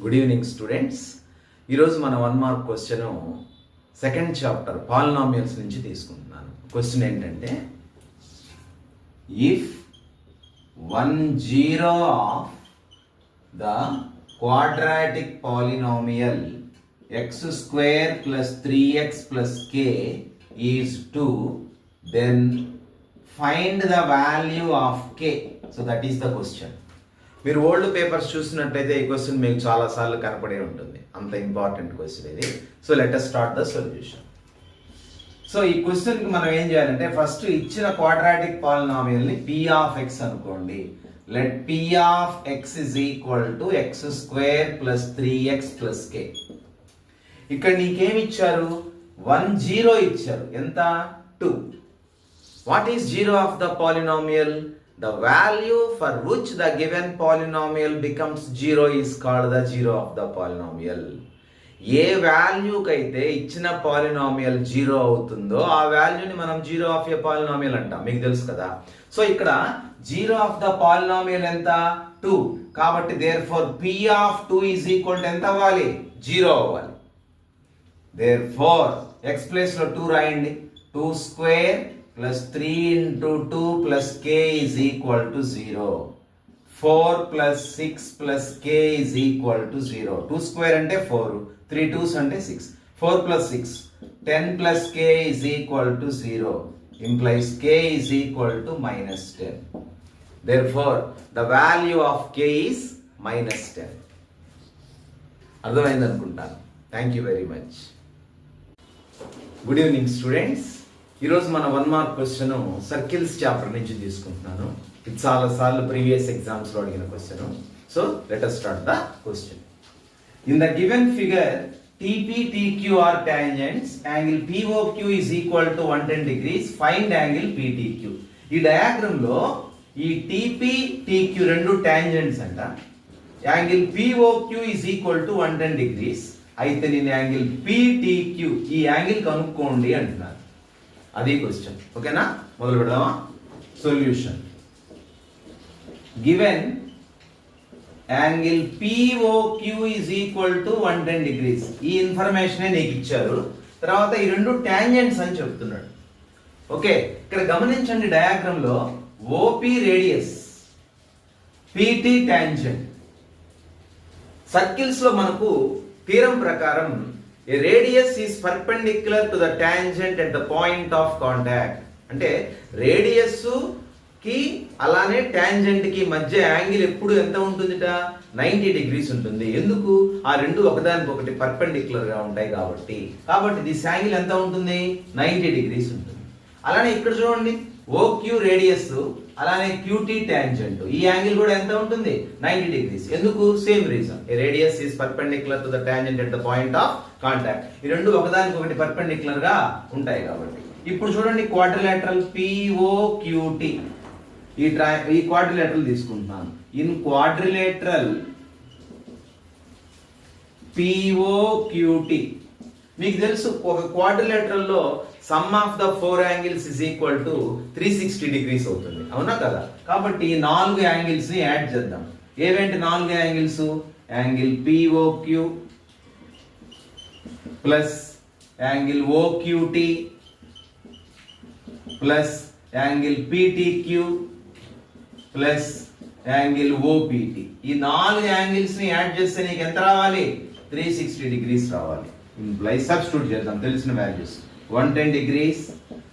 Good evening students. ఈరోజు మన 1 mark question second chapter polynomials నుంచి తీసుకుంటున్నాను. క్వశ్చన్ ఏంటంటే, if 1/0 of the quadratic polynomial x² + 3x + k is 2, then find the value of k. So that is the question. మీరు old papers చూసినట్లయితే ఈ question మీకు చాలాసార్లు కనపడే ఉంటుంది. అంత ఇంపార్టెంట్ క్వశ్చన్ ఇది. So let us start the solution. So ఈ క్వశ్చన్కి మనం ఏం చేయాలంటే, ఫస్ట్ ఇచ్చిన క్వాడ్రాటిక్ పాలినామియల్ని p ఆఫ్ x అనుకోండి. Let p of x is equal to x² + 3x + k. ఇక్కడ నీకేమి ఇచ్చారు? 1/0 ఇచ్చారు. ఎంత? 2. What is 0 of the polynomial? The value for which the given polynomial becomes 0 is called the 0 of the polynomial. ఏ వాల్యూకి అయితే ఇచ్చిన polynomial 0 అవుతుందో ఆ వాల్యూని మనం 0 ఆఫ్ ఏ పాలినామియల్ అంటాం. మీకు తెలుసు కదా. సో ఇక్కడ 0 ఆఫ్ ద పాలినామియల్ ఎంత? 2. కాబట్టి therefore p of 2 is equal to ఎంత అవ్వాలి? 0 అవ్వాలి. therefore x ప్లేస్ లో 2 రాయండి. 2² plus 3 into 2 plus k is equal to 0. 4 plus 6 plus k is equal to 0. 2 square ante 4, 3 2s ante 6. 4 plus 6, 10 plus k is equal to 0. Implies k is equal to -10. Therefore, the value of k is -10. అర్థమైంది అనుకుంటాను. Thank you very much. Good evening students. ఈరోజు మన 1 mark question circles chapter నుంచి తీసుకుంటున్నాను. ఇది చాలాసార్లు previous ఎగ్జామ్స్లో అడిగిన question. So let us start the question. In the given figure TP, TQ are tangents. Angle POQ is equal to 110 degrees. Find angle PTQ. ఈ diagram లో ఈ TP, TQ రెండు టాంజెంట్స్ అంట. Angle POQ is equal to 110 degrees. అయితే నేను angle PTQ ఈ angle కనుక్కోండి అంటున్నారు. అది క్వశ్చన్. ఓకేనా? మొదలు పెడదామా? Solution. Given angle POQ is equal to 110 degrees. ఈ ఇన్ఫర్మేషన్ నీకు ఇచ్చారు. తర్వాత ఈ రెండు టాంజెంట్స్ అని చెప్తున్నాడు. ఓకే, ఇక్కడ గమనించండి డయాగ్రామ్ లో OP radius, PT tangent. Circles లో మనకు థీరం ప్రకారం a radius is perpendicular to the tangent at the point of contact. అంటే రేడియస్ కి అలానే టాంజెంట్ కి మధ్య యాంగిల్ ఎప్పుడు ఎంత ఉంటుందిట? 90 డిగ్రీస్ ఉంటుంది. ఎందుకు? ఆ రెండు ఒకదానికి ఒకటి పర్పెండిక్యులర్ గా ఉంటాయి కాబట్టి. దిస్ యాంగిల్ ఎంత ఉంటుంది? 90 డిగ్రీస్ ఉంటుంది. అలానే ఇక్కడ చూడండి, OQ రేడియస్ అలానే QT టాంజెంట్. ఈ యాంగిల్ కూడా ఎంత ఉంటుంది? 90 డిగ్రీస్. ఎందుకు? Same reason. A radius is perpendicular to the tangent at the point of contact. ఈ రెండు ఒకదానికి ఒకటి పర్పెండిక్యులర్ గా ఉంటాయి కాబట్టి. ఇప్పుడు చూడండి, క్వాడ్రిలేటరల్ POQT. ఈ క్వాడ్రిలేటరల్ తీసుకుంటున్నాను. ఇన్ క్వాడ్రిలేటరల్ POQT మీకు తెలుసు, ఒక క్వాడ్రిలేటరల్ లో some of the 4 angles is equal to 360 degrees అవుతుంది. అవునా కదా? కాబట్టి 4 యాంగిల్స్ ని యాడ్ చేద్దాం. ఏవేంటి 4 angles? Angle POQ plus angle OQT plus angle PTQ plus angle OPT. ఈ 4 యాంగిల్స్ ని యాడ్ చేస్తే నీకు ఎంత రావాలి? 360 డిగ్రీస్ రావాలి. ఇంప్లైస్ సబ్స్టిట్యూట్ చేద్దాం తెలిసిన values. 110 degrees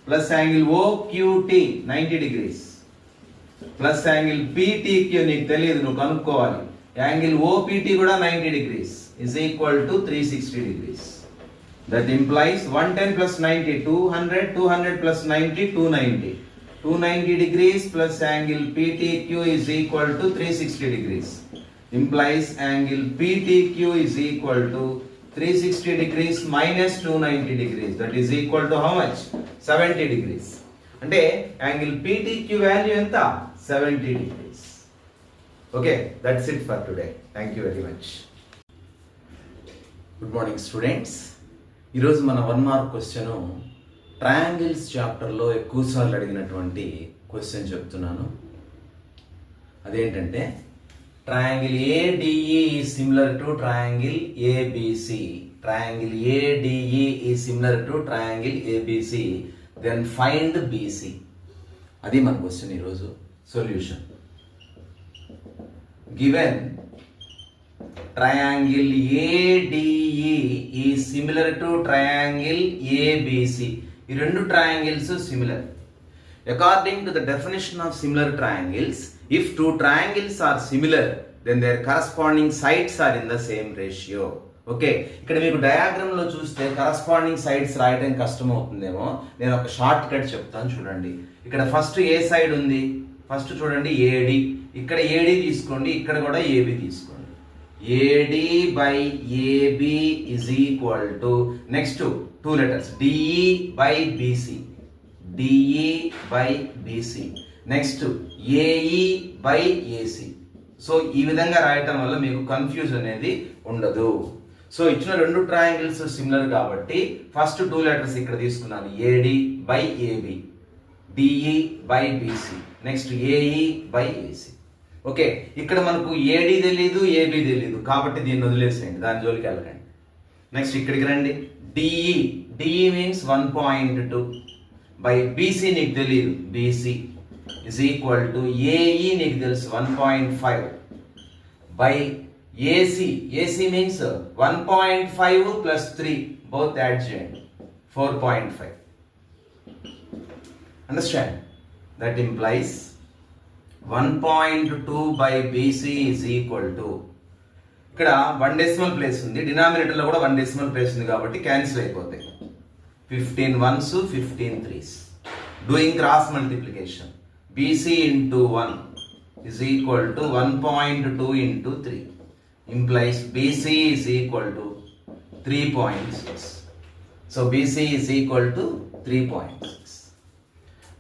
plus angle OQT 90 degrees plus angle PTQ నీకు తెలియదు, నువ్వు కనుక్కోవాలి. యాంగిల్ OPT కూడా 90 degrees is equal to 360 degrees. That implies 110 plus 90 200, 200 plus 90 290. 290 degrees plus angle PTQ is equal to 360 degrees. Implies angle PTQ is equal to 360 degrees minus 290 degrees. That is equal to how much? 70 degrees. అంటే angle PTQ value ఎంత? 70 degrees. Okay, that's it for today. Thank you very much. Good morning students. ఈరోజు మన 1 mark question triangles చాప్టర్లో ఎక్కువసార్లు అడిగినటువంటి question చెప్తున్నాను. అదేంటంటే, triangle ADE is similar to triangle ABC. Triangle ADE is similar to triangle ABC. Then find BC. అది మన question ఈరోజు solution. Given triangle ADE is similar to triangle ABC. ఈ రెండు triangles similar. According to the definition of similar triangles, if two triangles are similar, then their corresponding sides are in the same ratio. Okay, ఇక్కడ మీకు diagram లో చూస్తే corresponding sides రాయడం కష్టం అవుతుందేమో. నేను ఒక షార్ట్ కట్ చెప్తాను చూడండి. ఇక్కడ ఫస్ట్ ఏ సైడ్ ఉంది, ఫస్ట్ చూడండి ఏడి. ఇక్కడ ఏడి తీసుకోండి, ఇక్కడ కూడా ఏబి తీసుకోండి. AD by AB is equal to next two letters DE by BC. DE by BC. Next AE by AC. So ఈ విధంగా రాయటం వల్ల మీకు కన్ఫ్యూజ్ అనేది ఉండదు. సో ఇచ్చిన రెండు ట్రయాంగిల్స్ సిమిలర్ కాబట్టి ఫస్ట్ టూ లెటర్స్ ఇక్కడ తీసుకున్నాను. AD by AB, DE by BC, next AE by AC. Okay, ఇక్కడ మనకు ఏడి తెలీదు, ఏబి తెలీదు కాబట్టి దీన్ని వదిలేసేయండి, దాని జోలికి వెళ్ళకండి. నెక్స్ట్ ఇక్కడికి రండి. DE, DE means 1.2 by BC నీకు తెలియదు, BC is equal to AE నీకు తెలుసు 1.5 by AC, AC means 1.5 plus 3, both add చేయండి 4.5. Understand? That implies 1.2 by BC is equal to, ఇక్కడ 1 డెసిమల్ ప్లేస్ ఉంది, డినామినేటర్ లో కూడా 1 డెసిమల్ ప్లేస్ ఉంది కాబట్టి క్యాన్సిల్ అయిపోతాయి. 15 1s 15 3s. Doing cross multiplication, BC into 1 is equal to 1.2 into 3. implies BC is equal to 3.6. So BC is equal to 3.6.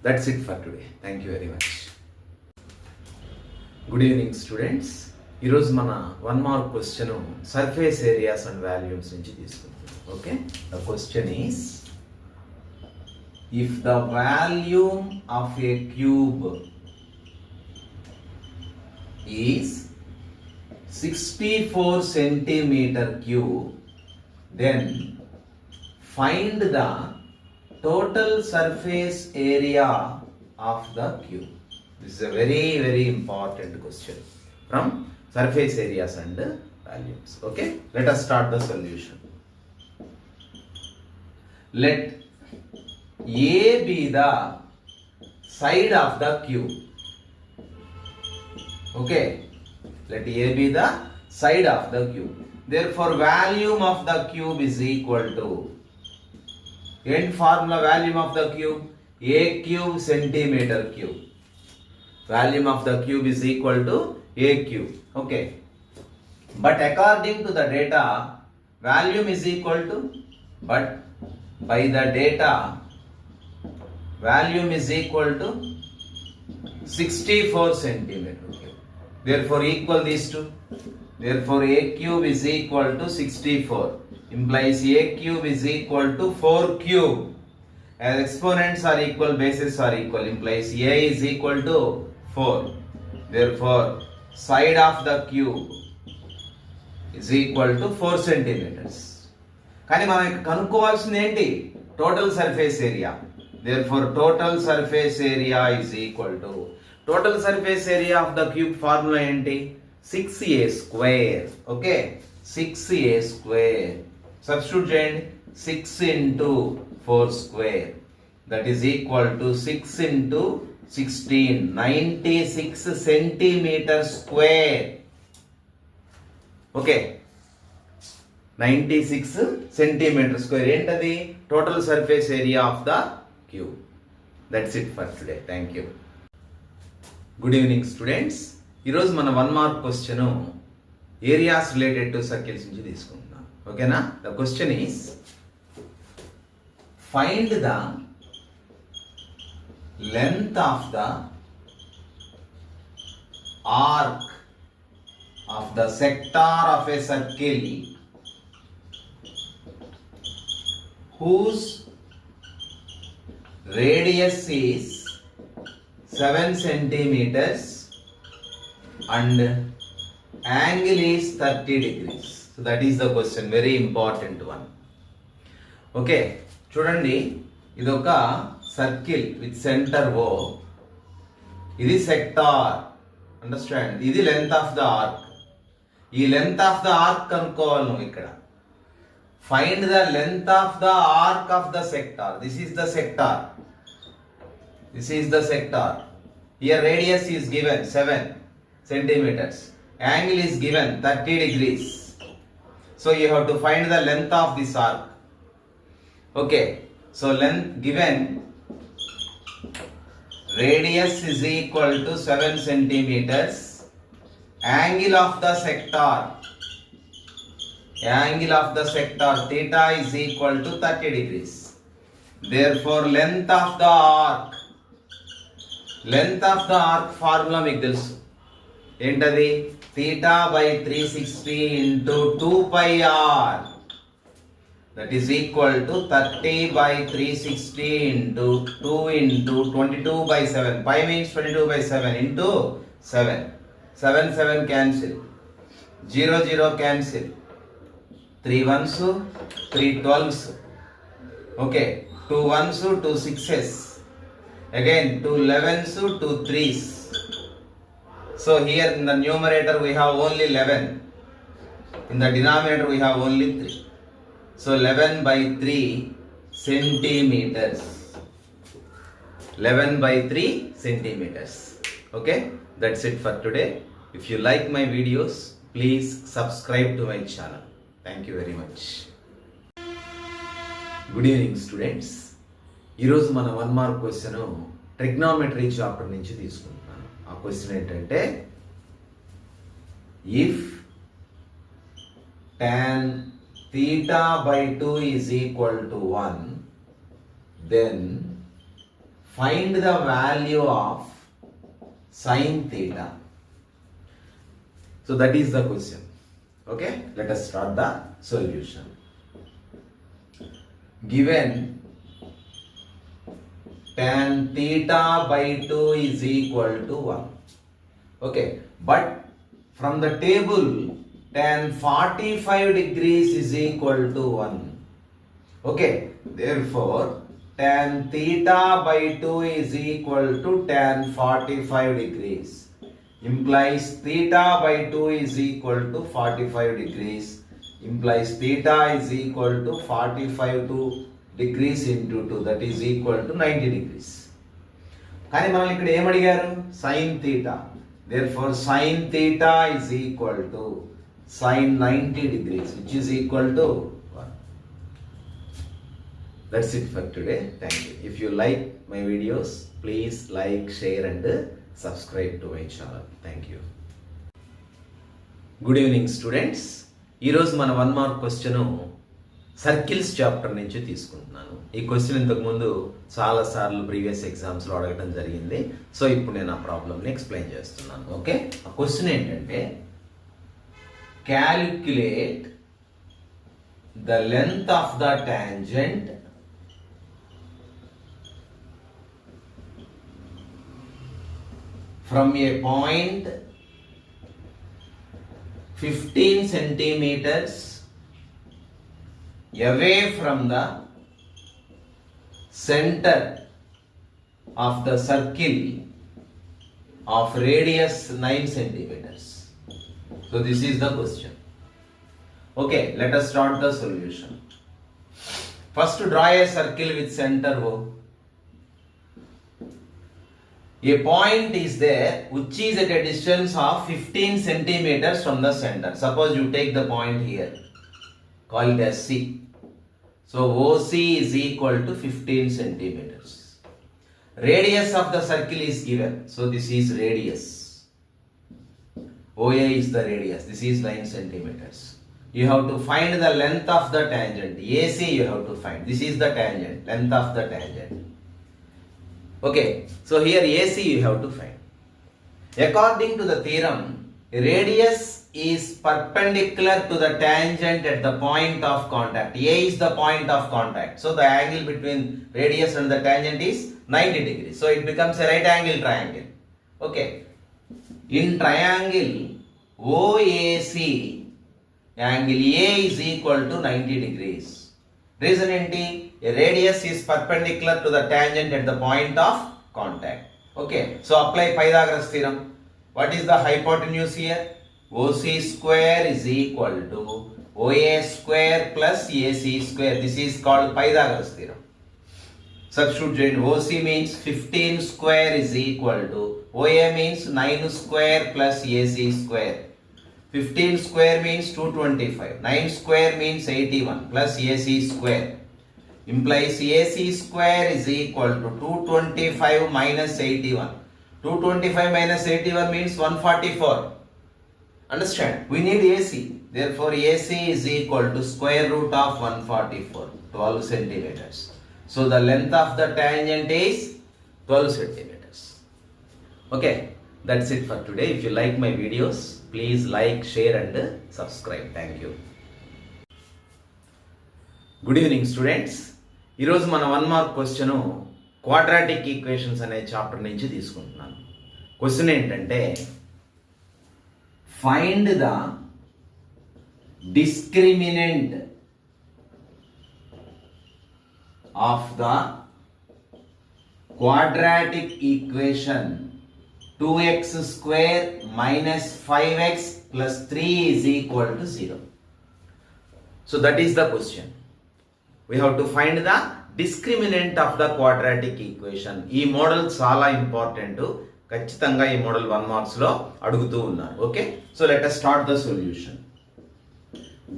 That's it for today. Thank you very much. Good evening students. ఈరోజు మన 1 mark question surface areas and volumes నుంచి తీసుకుంటాం. Okay, the question is if the volume of A cube is 64 centimeter cube, then find the total surface area of the cube. This is a very important question from surface areas and values. Okay, let us start the solution. Let A be the side of the cube. Okay, let A be the side of the cube. Therefore, volume of the cube is equal to, end formula volume of the cube, A cube centimeter cube. Volume of the cube is equal to A cube. Okay. But according to the data, volume is equal to, but by the data, volume is equal to 64 centimeter cube. Therefore, equal these two. Therefore, A cube is equal to 64. Implies A cube is equal to 4 cube. As exponents are equal, bases are equal. Implies A is equal to 4. Therefore, side of the cube is equal to 4 centimeters. కానీ మనం కనుక్కోవాల్సింది ఏంటి? Total surface area. Therefore, total surface area is equal to, total surface area of the cube formula ఏంటి? 6a square. Okay, 6a square. Substitute చేయండి. 6 into 4 square. That is equal to 6 into 16. 96 centimeter square. Okay, 96 centimeter square. ఏంటది? Total surface area of the cube. That's it for today. Thank you. Good evening students. ఈరోజు మన 1 mark question areas related to circles నుంచి తీసుకుంటున్నాం. ఓకేనా? The question is find the length of the arc of the sector of a circle whose radius is 7 centimeters and angle is 30 degrees. So that is the question, very important one. Okay, చూడండి ఇది ఒక circle with centre O. ఇది sector, understand. ఇది length of the arc. ఈ length of the arc కనుక్కోవాలి నువ్వు ఇక్కడ. Find the length of the arc of the sector. This is the sector. This is the sector. Here radius is given 7 centimeters. Angle is given 30 degrees. So you have to find the length of this arc. Okay. So length given, radius is equal to 7 centimeters. Angle of the sector. Angle of the sector theta is equal to 30 degrees. Therefore length of the arc. Length of the arc formula మీకు తెలుసు ఏంటది? theta by 360 into 2 pi r, that is equal to 30 by 360 into 2 into 22 by 7. Pi means 22 by 7 into 7. 7 7 cancel, 0 0 cancel, 3 ones 3 12s. Okay, 2 ones 2 6s. Again 2 11s 2 3s. So here in the numerator we have only 11. In the denominator we have only 3. So 11 by 3 centimeters. 11 by 3 centimeters. Okay, that's it for today. If you like my videos, please subscribe to my channel. Thank you very much. Good evening students. ఈరోజు మన 1 mark question trigonometry chapter నుంచి తీసుకుంటున్నాను. ఆ question ఏంటంటే, if tan theta by 2 is equal to 1, then find the value of sin theta. So that is the question. Okay, let us start the solution. Given tan theta by 2 is equal to 1. Okay, but from the table tan 45 degrees is equal to 1. Okay, therefore tan theta by 2 is equal to tan 45 degrees. Implies theta by 2 is equal to 45 degrees. Implies theta is equal to 45 degrees into 2, that is equal to 90 degrees. కానీ మనం ఇక్కడ ఏం అడిగారు? sin theta. Therefore sin theta is equal to sin 90 degrees, which is equal to 1. That's it for today. Thank you. If you like my videos, please like, share and subscribe to my channel. Thank you. Good evening students. ఈరోజు మన 1 mark question circles chapter నుంచి తీసుకుంటున్నాను. ఈ question ఇంతకుముందు చాలాసార్లు previous ఎగ్జామ్స్లో అడగడం జరిగింది. సో ఇప్పుడు నేను ఆ ప్రాబ్లమ్ని ఎక్స్ప్లెయిన్ చేస్తున్నాను. ఓకే, ఆ క్వశ్చన్ ఏంటంటే, calculate the length of the tangent from A point 15 centimeters away from the center of the circle of radius 9 centimeters. So this is the question. Okay, let us start the solution. First draw a circle with center O. A point is there which is at a distance of 15 centimeters from the center. Suppose you take the point here, call it as C. So OC is equal to 15 centimeters. Radius of the circle is given. So this is radius. OA is the radius. This is 9 centimeters. You have to find the length of the tangent. AC you have to find. This is the tangent, length of the tangent. Okay, so here AC you have to find. According to the theorem, radius is perpendicular to the tangent at the point of contact. A is the point of contact. So the angle between radius and the tangent is 90 degrees. So it becomes a right angle triangle. Okay. In triangle, OAC angle A is equal to 90 degrees. Reason ఏంటి? A radius is perpendicular to the tangent at the point of contact. Okay, so apply Pythagoras theorem. What is the hypotenuse here? OC square is equal to OA square plus AC square. This is called Pythagoras theorem. Substitute join. OC means 15 square is equal to OA means 9 square plus AC square. 15 square means 225. 9 square means 81 plus AC square. Implies AC square is equal to 225 minus 81. 225 minus 81 means 144. Understand? We need AC. Therefore, AC is equal to square root of 144, 12 centimeters. So, the length of the tangent is 12 centimeters. Okay, that's it for today. If you like my videos, please like, share and subscribe. Thank you. Good evening, students. ఈరోజు మన 1 mark question quadratic equations అనే chapter నుంచి తీసుకుంటున్నాను. Question ఏంటంటే find the discriminant of the quadratic equation 2x square minus 5x plus 3 is equal to 0. So that is the question. We have to find the discriminant of the quadratic equation. ఈ model చాలా important. ఖచ్చితంగా ఈ model 1 marks లో అడుగుతూ ఉన్నారు. Okay, so let us start the solution.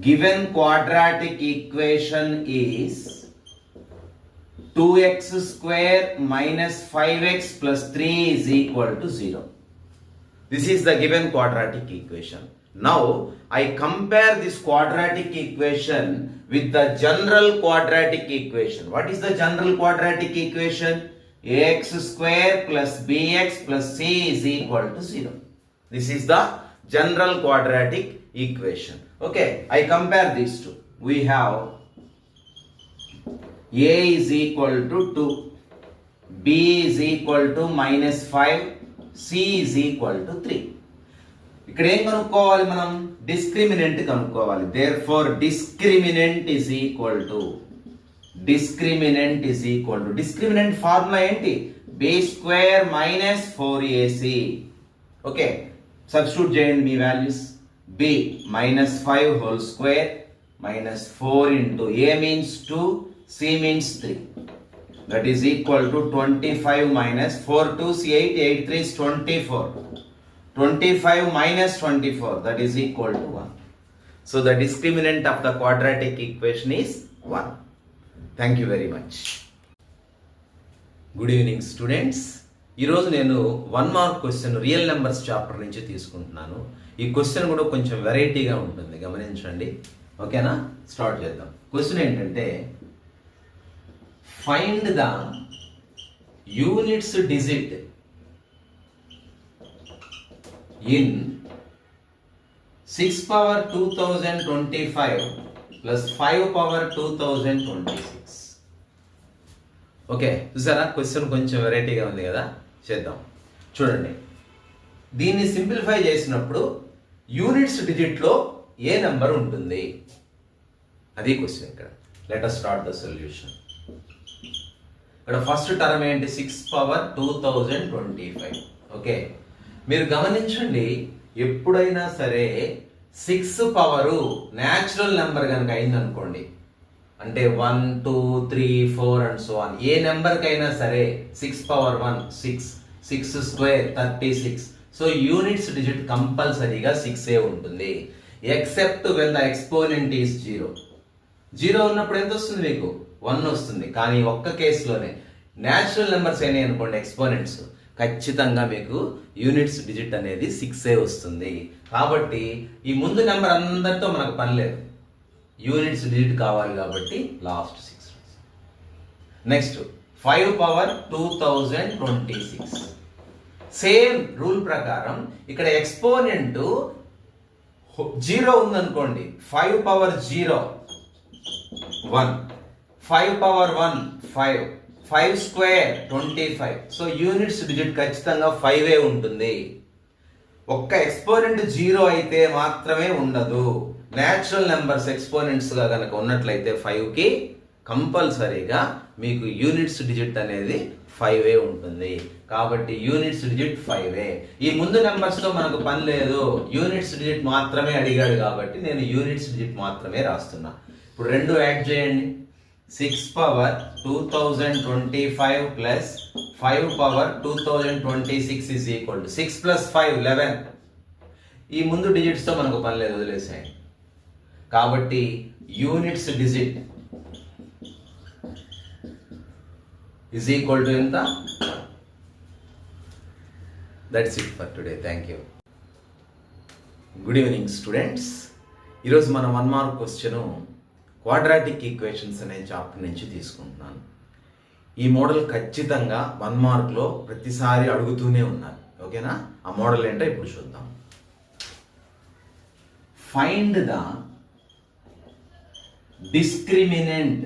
Given quadratic equation is 2x square minus 5x plus 3 is equal to 0. This is the given quadratic equation. Now, I compare this quadratic equation with the general quadratic equation. What is the general quadratic equation? Ax square plus bx plus c is equal to 0. This is the general quadratic equation. Okay, I compare these two. We have a is equal to 2, b is equal to minus 5, c is equal to 3. ఇక్కడ ఏం కనుక్కోవాలి? మనం discriminant కనుక్కోవాలి. therefore discriminant is equal to discriminant formula ఏంటి? b square minus 4ac. Okay, substitute చేయండి మీ values. b minus 5 whole square minus 4 into a means 2, c means 3, that is equal to 25 minus 4 2s 8, 8 3s 24, 25 minus 24, that is equal to 1. So the discriminant of the quadratic equation is 1. Thank you very much. Good evening, students. ఈరోజు నేను 1 mark question real numbers chapter నుంచి తీసుకుంటున్నాను. ఈ question కూడా కొంచెం వెరైటీగా ఉంటుంది, గమనించండి. ఓకేనా, స్టార్ట్ చేద్దాం. క్వశ్చన్ ఏంటంటే find the units digit in 6 power 2025 plus 5 power 2026. Okay, చూసారా క్వశ్చన్ కొంచెం వెరైటీగా ఉంది కదా. చేద్దాం. చూడండి, దీన్ని సింప్లిఫై చేసినప్పుడు యూనిట్స్ డిజిట్లో ఏ నెంబర్ ఉంటుంది, అది క్వశ్చన్. ఇక్కడ let us start the solution. ఇక్కడ ఫస్ట్ టర్మ్ ఏంటి? 6 power 2025. ఓకే, మీరు గమనించండి, ఎప్పుడైనా సరే 6 పవరు న్యాచురల్ నెంబర్ కనుక అయిందనుకోండి, అంటే 1 2 3 4 అండ్ సో ఆన్, ఏ నెంబర్కైనా సరే 6 power 1 6, 6 square 36. So units digit కంపల్సరీగా 6 ఉంటుంది. Except when the exponent is 0. 0 ఉన్నప్పుడు ఎంత వస్తుంది? మీకు 1 వస్తుంది. కానీ ఒక్క కేసులోనే న్యాచురల్ నెంబర్స్ అయినాయి అనుకోండి, ఎక్స్పోనెంట్స్, ఖచ్చితంగా మీకు యూనిట్స్ డిజిట్ అనేది 6 వస్తుంది. కాబట్టి ఈ ముందు నెంబర్ అందరితో మనకు పని లేదు, యూనిట్స్ డిజిట్ కావాలి కాబట్టి last 6. Next 5 power 2026. Same rule ప్రకారం ఇక్కడ ఎక్స్పోనెంట్ 0 ఉందనుకోండి, 5 power 0 1, 5 power 1 5, 5 square 25. So units digit ఖచ్చితంగా 5 ఉంటుంది. ఒక్క ఎక్స్పోనెంట్ 0 అయితే మాత్రమే ఉండదు. న్యాచురల్ నెంబర్స్ ఎక్స్పోనెంట్స్గా కనుక ఉన్నట్లయితే 5కి కంపల్సరీగా మీకు యూనిట్స్ డిజిట్ అనేది 5 ఉంటుంది. కాబట్టి యూనిట్స్ డిజిట్ 5. ఈ ముందు నెంబర్స్తో మనకు పని లేదు, యూనిట్స్ డిజిట్ మాత్రమే అడిగాడు కాబట్టి నేను యూనిట్స్ డిజిట్ మాత్రమే రాస్తున్నా. ఇప్పుడు 2 యాడ్ చేయండి. 6 power 2025 plus 5 power 2026 is equal to 6 plus 5 11. ఈ ముందు డిజిట్స్తో మనకు పని లేదు, వదిలేసాయండి. కాబట్టి units digit is equal to ఎంత? That's it for today. Thank you. Good evening students. ఈరోజు మనం 1 మార్క్ క్వశ్చన్ క్వాడ్రాటిక్ ఈక్వేషన్స్ అనే చాప్టర్ నుంచి తీసుకుంటున్నాను. ఈ మోడల్ ఖచ్చితంగా 1 మార్క్లో ప్రతిసారి అడుగుతూనే ఉన్నారు. ఓకేనా? ఆ మోడల్ ఏంటో ఇప్పుడు చూద్దాం. Find the discriminant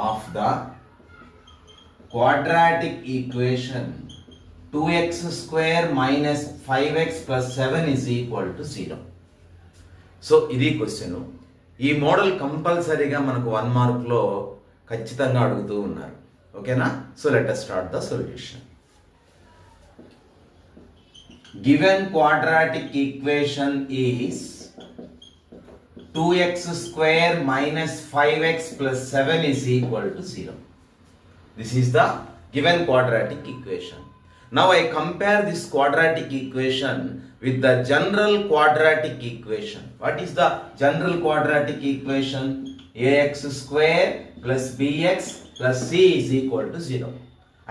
of the quadratic equation 2x square minus 5x plus 7 is equal to 0. So ఇది క్వశ్చన్. ఈ మోడల్ కంపల్సరీగా మనకు 1 మార్క్లో ఖచ్చితంగా అడుగుతూ ఉన్నారు. ఓకేనా? So let us start the solution. Given quadratic equation is 2x square minus 5x plus 7 is equal to 0. This is the given quadratic equation. Now I compare this quadratic equation with the general quadratic equation. What is the general quadratic equation? Ax square plus bx plus c is equal to 0.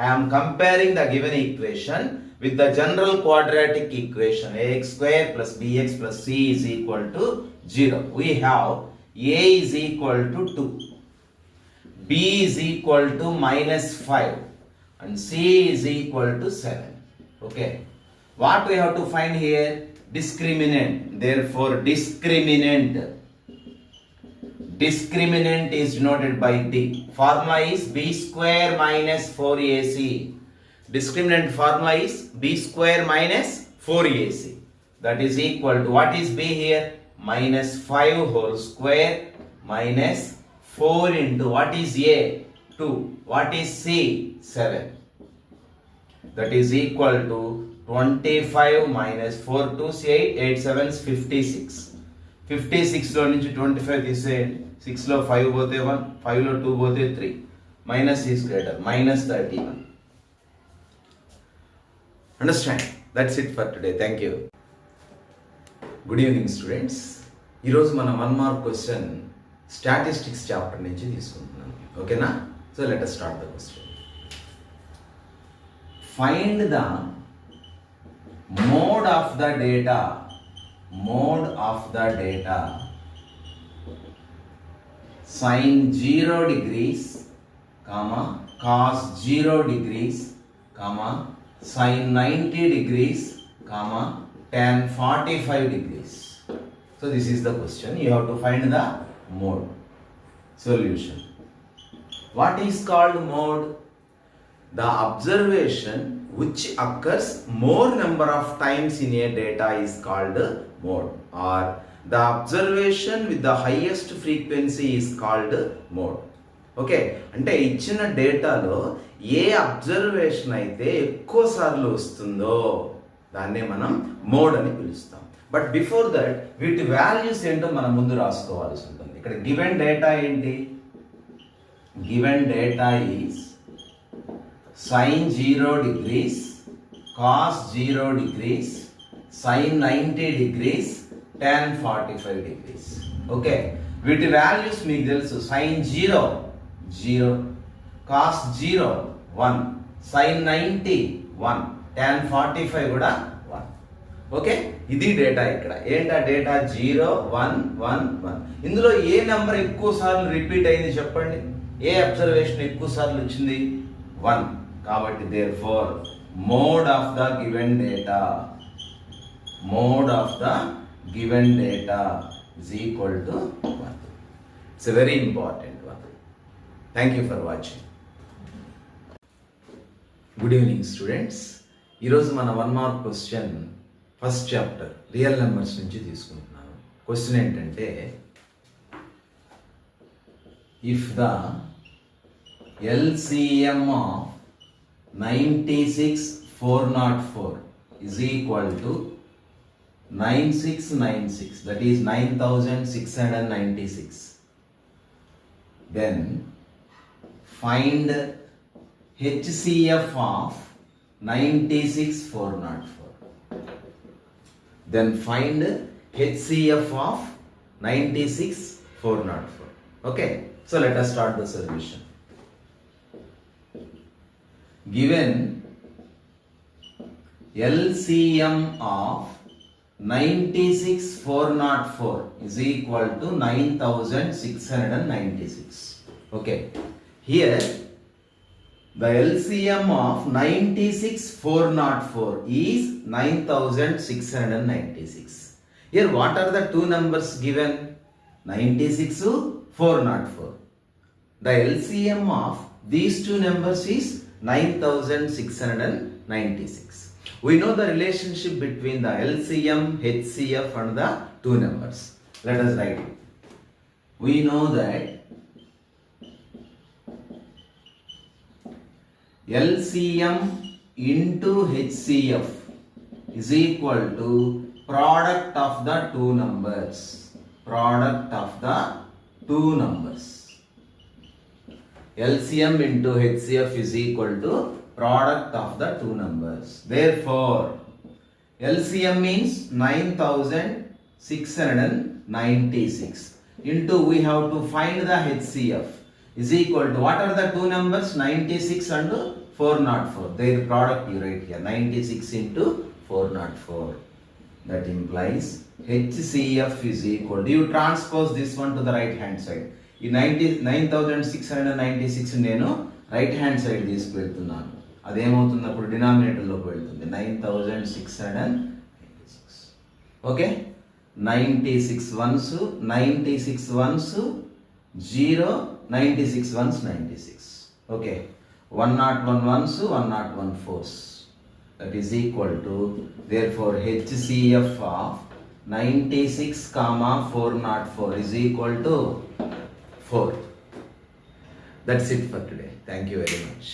I am comparing the given equation with the general quadratic equation. Ax square plus bx plus c is equal to 0. We have a is equal to 2, b is equal to minus 5 and c is equal to 7. Okay. What we have to find here? Discriminant. Therefore discriminant is denoted by D. Formula is b square minus 4ac. Discriminant formula is b square minus 4ac. That is equal to, what is b here? Minus 5 whole square minus 4 into, what is a? 2. What is c? 7. That is equal to 25 minus 4 to 8, 8 7 56. 56 లో నుంచి 25 తీసేయండి. 6 లో 5 పోతే 1, 5 లో 2 పోతే 3. Minus is greater, minus 31. Understand? That's it for today. Thank you. Good evening students. ఈరోజు మనం 1 mark question statistics chapter నుంచి తీసుకుంటున్నాం. ఓకేనా? So let us start the question. Find the mode of the data sin 0 degrees, cos 0 degrees, sin 90 degrees, tan 45 degrees. So this is the question. You have to find the mode. Solution. What is called mode? The observation which occurs more number of times in a data is called mode, or the observation with the highest frequency is called mode. Okay, అంటే ఇచ్చిన డేటాలో ఏ observation అయితే ఎక్కువ సార్లు వస్తుందో దాన్నే మనం mode అని పిలుస్తాం. బట్ బిఫోర్ దట్ వీటి వాల్యూస్ ఏంటో మనం ముందు రాసుకోవాల్సి ఉంటుంది. ఇక్కడ గివెన్ డేటా ఏంటి? Given data is sin 0 degrees, cos 0 degrees, sin 90 degrees, tan 45 degrees. Okay, వీటి వాల్యూస్ మీకు తెలుసు. sin 0 0, cos 0 1, sin 90 1, tan 45 కూడా 1. ఓకే, ఇది డేటా. ఇక్కడ ఏంటా డేటా? 0 1 1 1. ఇందులో ఏ నెంబర్ ఎక్కువ సార్లు రిపీట్ అయింది చెప్పండి? ఏ అబ్జర్వేషన్ ఎక్కువ సార్లు వచ్చింది? 1. కాబట్టి therefore mode of the given data is equal to 1. It's a very important one. Thank you for watching. Good evening students. ఈరోజు మన 1 mark question first chapter real numbers నుంచి తీసుకుంటున్నాను. క్వశ్చన్ ఏంటంటే, if the LCM of 96,404 is equal to 9696, that is 9696, then find HCF of 96,404. Then find HCF of 96,404. Okay, so let us start the solution. Given LCM of 96,404 is equal to 9,696. Okay, here the LCM of 96,404 is 9,696. Here what are the two numbers given? 96, 404. The LCM of these two numbers is 9,696. We know the relationship between the LCM, HCF and the two numbers. Let us write it. We know that LCM into HCF is equal to product of the two numbers. Product of the two numbers. LCM into HCF is equal to product of the two numbers. Therefore, LCM means 9,696 into we have to find the HCF is equal to what are the two numbers? 96 and 404. Their product you write here, 96 into 404. That implies HCF is equal to, you transpose this one to the right hand side. ఈ 9,696 నేను right hand side తీసుకువెళ్తున్నాను. అదేమవుతుంది అప్పుడు డినామినేటర్లోకి వెళ్తుంది, 9,696. Okay, 96 once 96 once 0, 96 once 96. Okay, 101 once 101 force. That is equal to, therefore HCF of 96, 404 is equal to 4. That's it for today. Thank you very much.